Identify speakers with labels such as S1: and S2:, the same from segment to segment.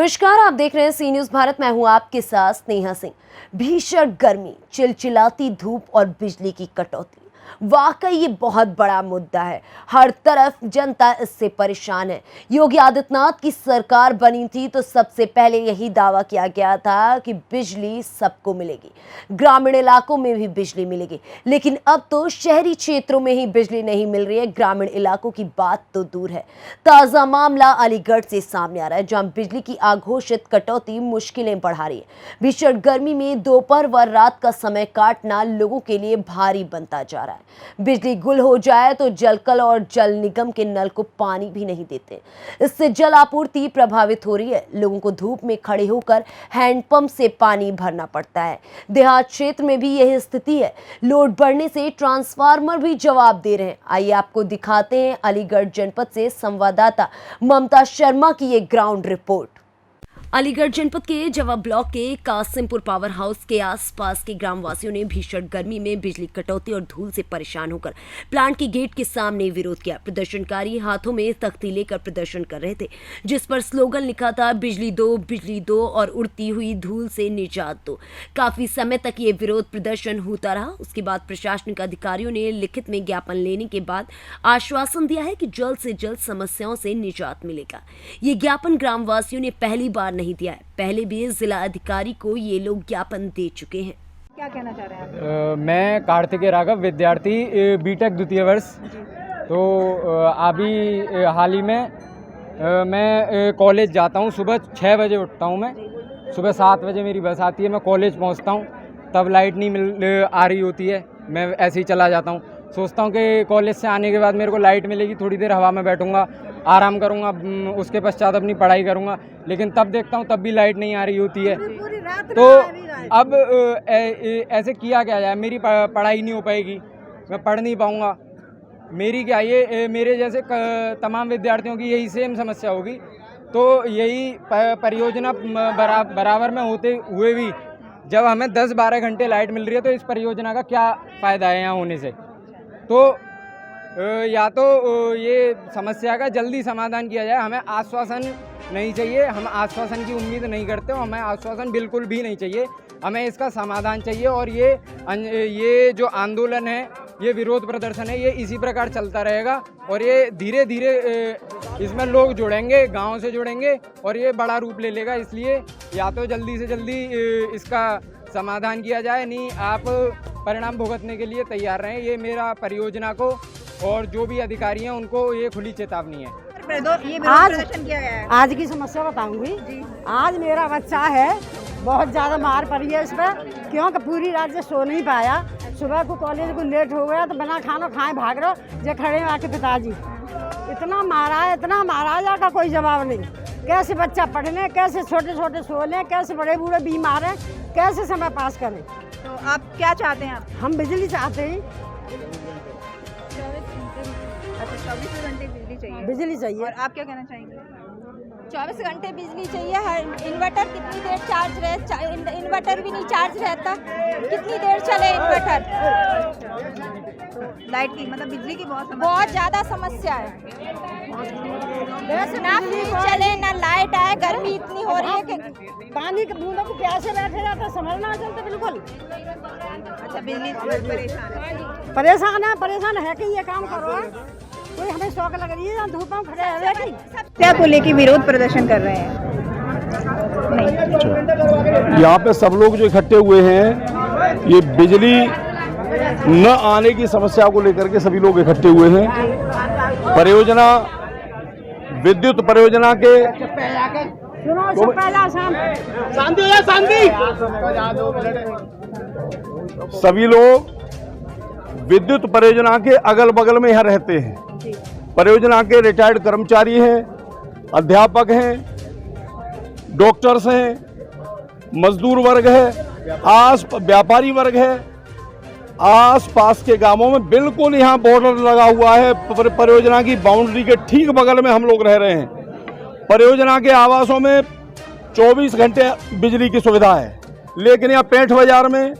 S1: नमस्कार, आप देख रहे हैं सी न्यूज भारत। मैं हूं आपके साथ स्नेहा सिंह। भीषण गर्मी, चिलचिलाती धूप और बिजली की कटौती, वाकई ये बहुत बड़ा मुद्दा है। हर तरफ जनता इससे परेशान है। योगी आदित्यनाथ की सरकार बनी थी तो सबसे पहले यही दावा किया गया था कि बिजली सबको मिलेगी, ग्रामीण इलाकों में भी बिजली मिलेगी। लेकिन अब तो शहरी क्षेत्रों में ही बिजली नहीं मिल रही है, ग्रामीण इलाकों की बात तो दूर है। ताजा मामला अलीगढ़ से सामने आ रहा है, जहां बिजली की अघोषित कटौती मुश्किलें बढ़ा रही है। भीषण गर्मी में दोपहर व रात का समय काटना लोगों के लिए भारी बनता जा रहा है। बिजली गुल हो जाए तो जलकल और जल निगम के नल को पानी भी नहीं देते। इससे जल आपूर्ति प्रभावित हो रही है। लोगों को धूप में खड़े होकर हैंडपंप से पानी भरना पड़ता है। देहात क्षेत्र में भी यही स्थिति है। लोड बढ़ने से ट्रांसफार्मर भी जवाब दे रहे हैं। आइए आपको दिखाते हैं अलीगढ़ जनपद से संवाददाता ममता शर्मा की ये ग्राउंड रिपोर्ट। अलीगढ़ जनपद के जवा ब्लॉक के कासिमपुर पावर हाउस के आसपास के ग्रामवासियों ने भीषण गर्मी में बिजली कटौती और धूल से परेशान होकर प्लांट के गेट के सामने विरोध किया। प्रदर्शनकारी हाथों में तख्ती लेकर प्रदर्शन कर रहे थे, जिस पर स्लोगन लिखा था, बिजली दो और उड़ती हुई धूल से निजात दो। काफी समय तक ये विरोध प्रदर्शन होता रहा। उसके बाद प्रशासनिक अधिकारियों ने लिखित में ज्ञापन लेने के बाद आश्वासन दिया है कि जल्द से जल्द समस्याओं से निजात मिलेगा। ये ज्ञापन ग्रामवासियों ने पहली बार नहीं दिया है, पहले भी जिला अधिकारी को ये लोग ज्ञापन दे चुके हैं।
S2: क्या कहना चाह रहे हैं आप?
S3: मैं कार्तिकेय राघव, विद्यार्थी बीटेक द्वितीय वर्ष। तो अभी हाल ही में मैं कॉलेज जाता हूँ। सुबह 6 बजे उठता हूँ। मैं सुबह 7 बजे मेरी बस आती है। मैं कॉलेज पहुँचता हूँ, तब लाइट नहीं आ रही होती है। मैं ऐसे ही चला जाता हूँ। सोचता हूँ कि कॉलेज से आने के बाद मेरे को लाइट मिलेगी, थोड़ी देर हवा में बैठूंगा, आराम करूंगा, उसके पश्चात अपनी पढ़ाई करूंगा। लेकिन तब देखता हूं तब भी लाइट नहीं आ रही होती है। तो अब ऐसे किया क्या जाए? मेरी पढ़ाई नहीं हो पाएगी, मैं पढ़ नहीं पाऊंगा। मेरी क्या, ये मेरे जैसे तमाम विद्यार्थियों की यही सेम समस्या होगी। तो यही परियोजना बराबर में होते हुए भी जब हमें 10-12 घंटे लाइट मिल रही है, तो इस परियोजना का क्या फ़ायदा है यहाँ होने से? तो या तो ये समस्या का जल्दी समाधान किया जाए। हमें आश्वासन नहीं चाहिए, हम आश्वासन की उम्मीद नहीं करते हो। हमें आश्वासन बिल्कुल भी नहीं चाहिए, हमें इसका समाधान चाहिए। और ये जो आंदोलन है, ये विरोध प्रदर्शन है, ये इसी प्रकार चलता रहेगा। और ये धीरे धीरे इसमें लोग जुड़ेंगे, गांव से जुड़ेंगे और ये बड़ा रूप ले लेगा। इसलिए या तो जल्दी से जल्दी इसका समाधान किया जाए, नहीं आप परिणाम भुगतने के लिए तैयार रहें। ये मेरा परियोजना को और जो भी अधिकारी हैं उनको ये खुली चेतावनी है।
S4: आज की समस्या बताऊंगी। आज मेरा बच्चा है, बहुत ज़्यादा मार पड़ी है इस पर, क्योंकि पूरी रात से सो नहीं पाया। सुबह को कॉलेज को लेट हो गया तो बिना खाना खाए भाग रहे जो खड़े आके पिताजी इतना मारा जाकर कोई जवाब नहीं। कैसे बच्चा पढ़ने, कैसे छोटे छोटे सो लें, कैसे बड़े बूढ़े बीमार हैं, कैसे समय पास करें?
S2: तो आप क्या चाहते हैं?
S4: हम बिजली चाहते हैं।
S2: 24 घंटे
S4: बिजली चाहिए।
S2: और आप क्या कहना चाहेंगे?
S5: 24 घंटे बिजली चाहिए। हर इन्वर्टर कितनी देर चार्ज रहे? इन्वर्टर भी नहीं चार्ज रहता, कितनी देर चले इन्वर्टर?
S2: लाइट की मतलब बिजली की
S5: बहुत ज़्यादा समस्या है। ना फ्रिज चले ना लाइट आए, गर्मी इतनी हो रही है कि
S4: पानी के बूंदों को प्यासे बैठे जाते, समझना चलते बिल्कुल।
S2: अच्छा, बिजली
S4: परेशान है कि ये काम करो, कोई हमें शौक लग रही है, धूप में खड़े हुए कि
S2: क्या को लेके विरोध प्रदर्शन कर रहे हैं?
S6: यहाँ पे सब लोग जो इकट्ठे हुए हैं, ये बिजली न आने की समस्या को लेकर के सभी लोग इकट्ठे हुए हैं। परियोजना, विद्युत परियोजना के सभी लोग विद्युत परियोजना के अगल बगल में यहाँ रहते हैं। परियोजना के रिटायर्ड कर्मचारी हैं, अध्यापक हैं, डॉक्टर्स हैं, मजदूर वर्ग है, व्यापारी वर्ग है। आस पास के गांवों में बिल्कुल यहाँ बॉर्डर लगा हुआ है। परियोजना की बाउंड्री के ठीक बगल में हम लोग रह रहे हैं। परियोजना के आवासों में 24 घंटे बिजली की सुविधा है, लेकिन यहाँ पेंठ बाजार में,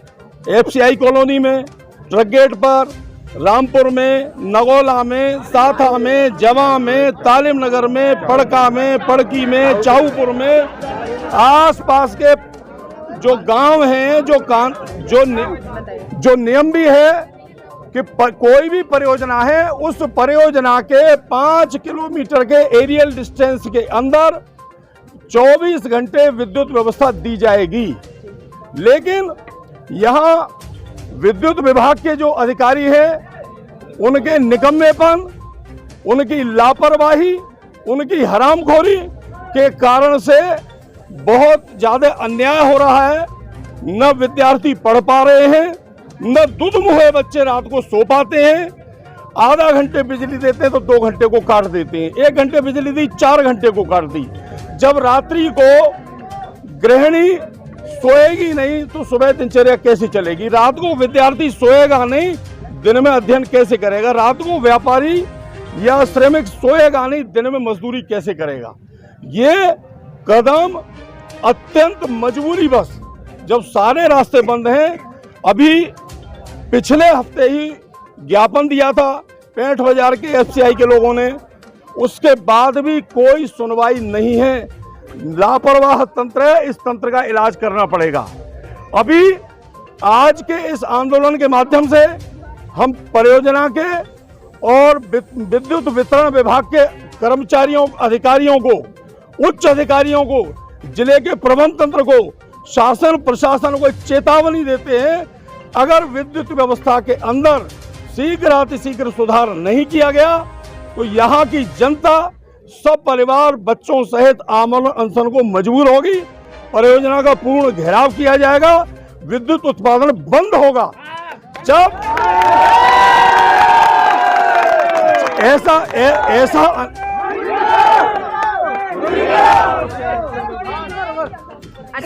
S6: FCI कॉलोनी में, ट्रक गेट पर, रामपुर में, नगोला में, साथा में, जवा में, तालिम नगर में, पड़का में, पड़की में, चाऊपुर में आसपास के जो गांव हैं, जो नियम भी है कि कोई भी परियोजना है उस परियोजना के 5 किलोमीटर के एरियल डिस्टेंस के अंदर 24 घंटे विद्युत व्यवस्था दी जाएगी। लेकिन यहाँ विद्युत विभाग के जो अधिकारी हैं उनके निकम्मेपन, उनकी लापरवाही, उनकी हरामखोरी के कारण से बहुत ज्यादा अन्याय हो रहा है। न विद्यार्थी पढ़ पा रहे हैं, न दूध मुहे बच्चे रात को सो पाते हैं। आधा घंटे बिजली देते हैं तो 2 घंटे को काट देते हैं, 1 घंटे बिजली दी 4 घंटे को काट दी। जब रात्रि को गृहिणी सोएगी नहीं तो सुबह दिनचर्या कैसे चलेगी? रात को विद्यार्थी सोएगा नहीं, दिन में अध्ययन कैसे करेगा? रात को व्यापारी या श्रमिक सोएगा नहीं, दिन में मजदूरी कैसे करेगा? ये कदम अत्यंत मजबूरी बस, जब सारे रास्ते बंद हैं। अभी पिछले हफ्ते ही ज्ञापन दिया था 65 बाजार के एफसीआई के लोगों ने, उसके बाद भी कोई सुनवाई नहीं है। लापरवाह तंत्र है, इस तंत्र का इलाज करना पड़ेगा। अभी आज के इस आंदोलन के माध्यम से हम परियोजना के और विद्युत वितरण विभाग के कर्मचारियों, अधिकारियों को, उच्च अधिकारियों को, जिले के प्रबंध तंत्र को, शासन प्रशासन को चेतावनी देते हैं, अगर विद्युत व्यवस्था के अंदर शीघ्र सुधार नहीं किया गया तो यहाँ की जनता सब परिवार बच्चों सहित आंदोलन अनशन को मजबूर होगी। परियोजना का पूर्ण घेराव किया जाएगा, विद्युत उत्पादन बंद होगा। जब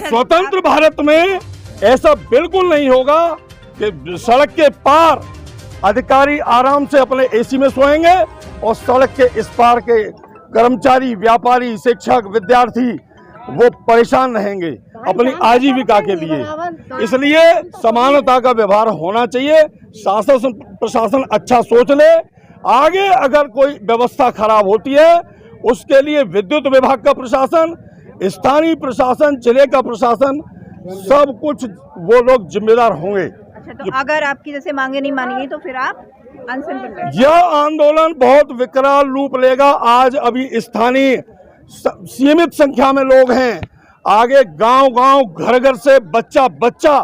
S6: स्वतंत्र भारत में ऐसा बिल्कुल नहीं होगा कि सड़क के पार अधिकारी आराम से अपने एसी में सोएंगे और सड़क के इस पार के कर्मचारी, व्यापारी, शिक्षक, विद्यार्थी वो परेशान रहेंगे अपनी आजीविका के लिए। इसलिए समानता का व्यवहार होना चाहिए। शासन प्रशासन अच्छा सोच ले, आगे अगर कोई व्यवस्था खराब होती है उसके लिए विद्युत विभाग का प्रशासन, स्थानीय प्रशासन, जिले का प्रशासन, सब कुछ वो लोग जिम्मेदार होंगे।
S2: अच्छा, तो अगर आपकी जैसे मांगे नहीं मानेंगी तो फिर आप अनशन पर बैठेंगे?
S6: यह आंदोलन बहुत विकराल रूप लेगा। आज अभी स्थानीय सीमित संख्या में लोग हैं, आगे गांव-गांव, घर-घर से बच्चा,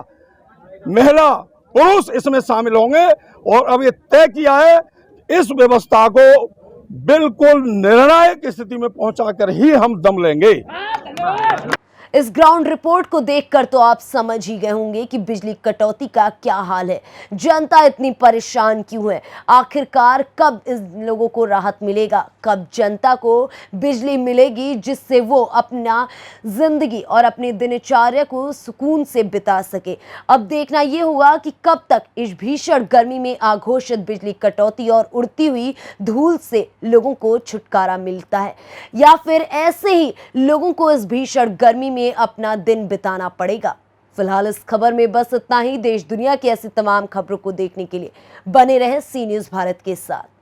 S6: महिला, पुरुष इसमें शामिल होंगे और अब ये तय किया है इस व्यवस्था को बिल्कुल निर्णायक स्थिति में पहुंचाकर ही हम दम लेंगे।
S1: इस ग्राउंड रिपोर्ट को देखकर तो आप समझ ही गए होंगे कि बिजली कटौती का क्या हाल है, जनता इतनी परेशान क्यों है, आखिरकार कब इन लोगों को राहत मिलेगा, कब जनता को बिजली मिलेगी जिससे वो अपना जिंदगी और अपनी दिनचर्या को सुकून से बिता सके। अब देखना ये होगा कि कब तक इस भीषण गर्मी में आघोषित बिजली कटौती और उड़ती हुई धूल से लोगों को छुटकारा मिलता है, या फिर ऐसे ही लोगों को इस भीषण गर्मी में अपना दिन बिताना पड़ेगा। फिलहाल इस खबर में बस इतना ही। देश दुनिया की ऐसी तमाम खबरों को देखने के लिए बने रहे सी न्यूज़ भारत के साथ।